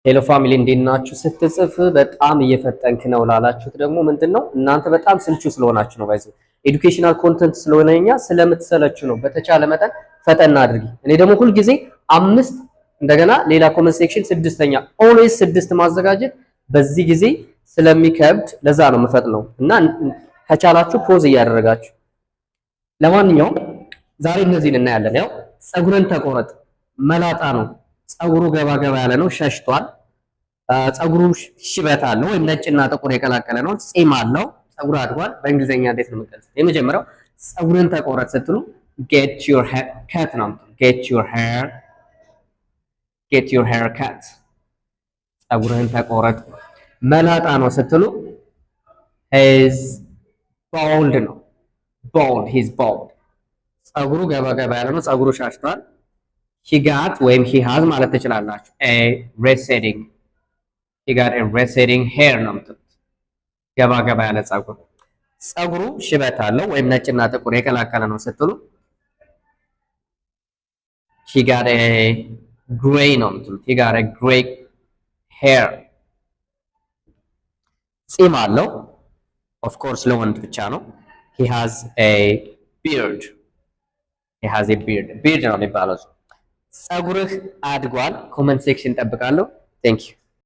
ሄሎ ፋሚሊ እንዴት ናችሁ? ስትጽፍ በጣም እየፈጠንክ ነው ላላችሁት ደግሞ ምንድነው እናንተ በጣም ስልቹ ስለሆናችሁ ነው። ባይዘው ኤዱኬሽናል ኮንተንት ስለሆነኛ ስለምትሰለቹ ነው። በተቻለ መጠን ፈጠን አድርጊ። እኔ ደግሞ ሁል ጊዜ 5 እንደገና ሌላ ኮመንት ሴክሽን 6ኛ ኦልዌይስ 6 ማዘጋጀት በዚህ ጊዜ ስለሚከብድ ለዛ ነው የምፈጥነው እና ከቻላችሁ ፖዝ እያደረጋችሁ ለማንኛውም ዛሬ እነዚህን እናያለን። ያው ፀጉርን ተቆረጥ መላጣ ነው። ፀጉሩ ገባ ገባ ያለ ነው፣ ሸሽቷል። ፀጉሩ ሽበት አለው ወይም ነጭና ጥቁር የቀላቀለ ነው። ፂም አለው፣ ፀጉሩ አድጓል። በእንግሊዘኛ እንዴት ነው የምንገልጸው? የመጀመሪያው ፀጉርን ተቆረጥ ስትሉ get your hair cut ነው። get your hair cut ፀጉርን ተቆረጥ። መላጣ ነው ስትሉ he's bald ነው። bald he's bald ፀጉሩ ገባ ገባ ያለ ነው፣ ፀጉሩ ሻሽቷል። he got ወይም he has ማለት ትችላላችሁ። a receding he got a receding hair ነው የምትሉት። ገባ ገባ ያለ ፀጉር። ፀጉሩ ሽበት አለው ወይም ነጭና ጥቁር የቀላቀለ ነው ስትሉ he got a gray ነው የምትሉት። he got a gray hair። ፂም አለው of course ለወንድ ብቻ ነው። he has a beard ነው የሚባለው። ፀጉርህ አድጓል። ኮመንት ሴክሽን ጠብቃለሁ። ቴንክ ዩ